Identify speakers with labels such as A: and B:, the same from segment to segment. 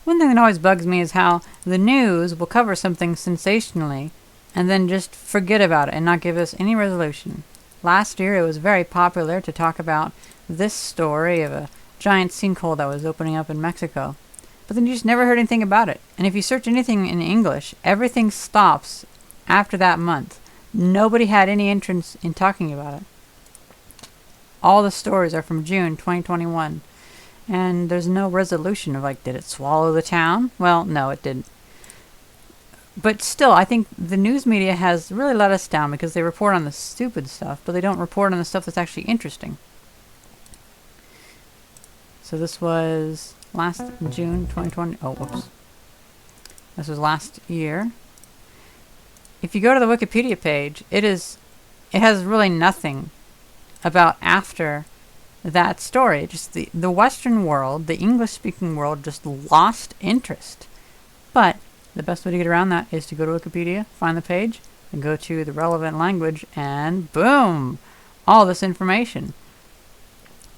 A: One thing that always bugs me is how the news will cover something sensationally and then just forget about it and not give us any resolution. Last year it was very popular to talk about this story of a giant sinkhole that was opening up in Mexico. But then you just never heard anything about it. And if you search anything in English, everything stops after that month. Nobody had any interest in talking about it. All the stories are from June 2021. And there's no resolution of like, did it swallow the town? Well, no, it didn't. But still, I think the news media has really let us down because they report on the stupid stuff, but they don't report on the stuff that's actually interesting. So this was last June 2020. Oh, whoops. This was last year. If you go to the Wikipedia page, it has really nothing about after that story. Just the Western world, the English-speaking world, just lost interest. But the best way to get around that is to go to Wikipedia, find the page, and go to the relevant language, and boom! All this information.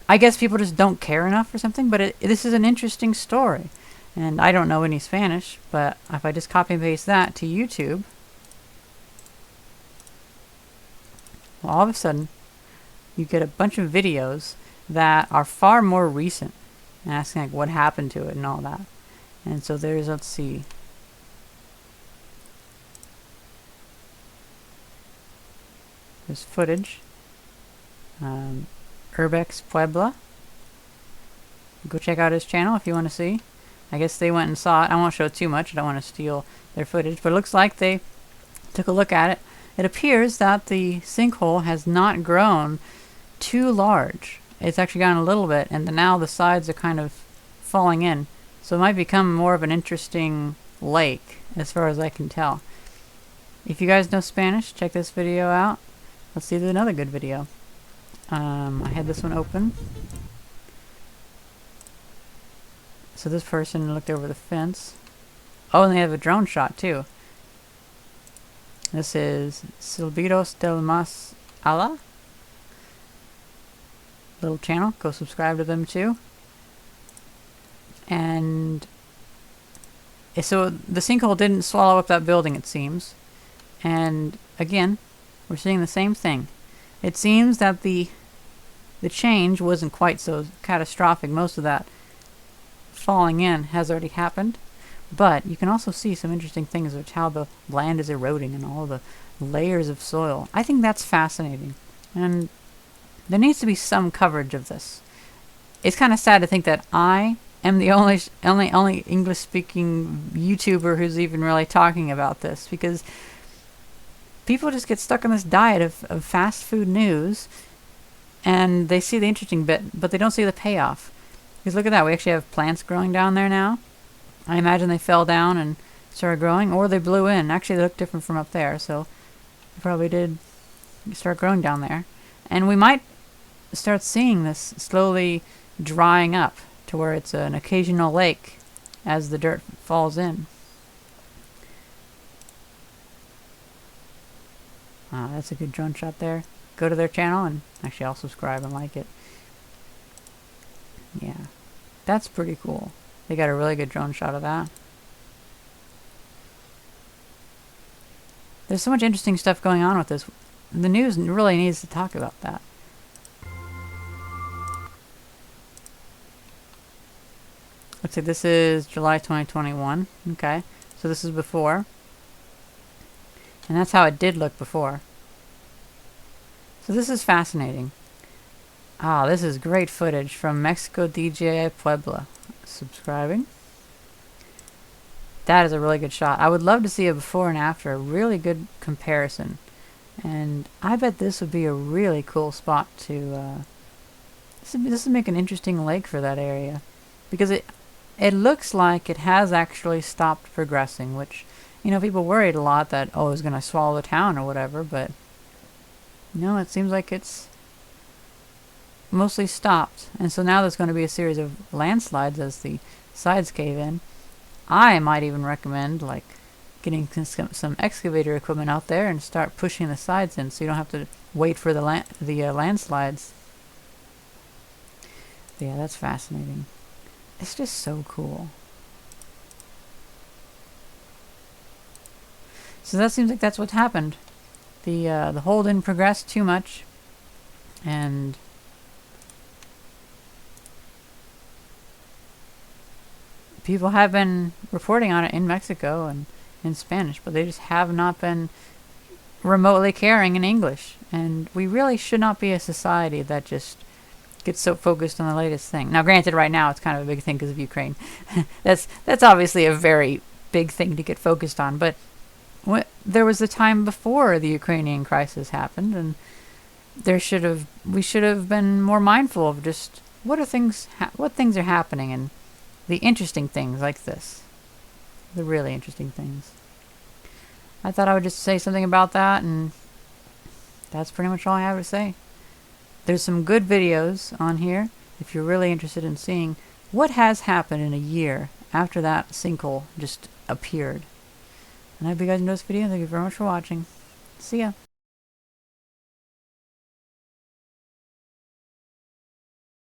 A: I guess people just don't care enough or something, but this is an interesting story. And I don't know any Spanish, but if I just copy and paste that to YouTube, well, all of a sudden, you get a bunch of videos that are far more recent, and asking like what happened to it and all that. And so there's, let's see. There's footage. Urbex Puebla. Go check out his channel if you want to see. I guess they went and saw it. I won't show too much. I don't want to steal their footage. But it looks like they took a look at it. It appears that the sinkhole has not grown too large. It's actually gone a little bit. And now the sides are kind of falling in. So it might become more of an interesting lake as far as I can tell. If you guys know Spanish, check this video out. Let's see another good video. I had this one open. So this person looked over the fence. Oh, and they have a drone shot too. This is Silbiros del Mas Ala. Little channel. Go subscribe to them too. And so the sinkhole didn't swallow up that building, it seems. And again, we're seeing the same thing. It seems that the change wasn't quite so catastrophic. Most of that falling in has already happened. But you can also see some interesting things with how the land is eroding and all the layers of soil. I think that's fascinating. And there needs to be some coverage of this. It's kind of sad to think that I am the only English-speaking YouTuber who's even really talking about this, because people just get stuck on this diet of fast food news, and they see the interesting bit, but they don't see the payoff. Because look at that, we actually have plants growing down there now. I imagine they fell down and started growing, or they blew in. Actually, they look different from up there, so they probably did start growing down there. And we might start seeing this slowly drying up to where it's an occasional lake as the dirt falls in. That's a good drone shot there. Go to their channel, and actually I'll subscribe and like it. Yeah, that's pretty cool. They got a really good drone shot of that. There's so much interesting stuff going on with this. The news really needs to talk about that. Looks like this is July 2021. Okay, so this is before. And that's how it did look before. So this is fascinating. This is great footage from Mexico DJI Puebla. Subscribing. That is a really good shot. I would love to see a before and after. A really good comparison. And I bet this would be a really cool spot to... This would make an interesting lake for that area. Because it looks like it has actually stopped progressing, which... You know, people worried a lot that, oh, it was going to swallow the town or whatever, but no, it seems like it's mostly stopped. And so now there's going to be a series of landslides as the sides cave in. I might even recommend, like, getting some excavator equipment out there and start pushing the sides in so you don't have to wait for the landslides. But yeah, that's fascinating. It's just so cool. So that seems like that's what's happened. The hole didn't progress too much, and people have been reporting on it in Mexico and in Spanish, but they just have not been remotely caring in English. And we really should not be a society that just gets so focused on the latest thing. Now, granted, right now it's kind of a big thing because of Ukraine. that's obviously a very big thing to get focused on. But there was a time before the Ukrainian crisis happened, and we should have been more mindful of just what things are happening, and the interesting things like this, the really interesting things. I thought I would just say something about that, and that's pretty much all I have to say. There's some good videos on here if you're really interested in seeing what has happened in a year after that sinkhole just appeared. And I hope you guys enjoyed this video. Thank you very much for watching. See ya.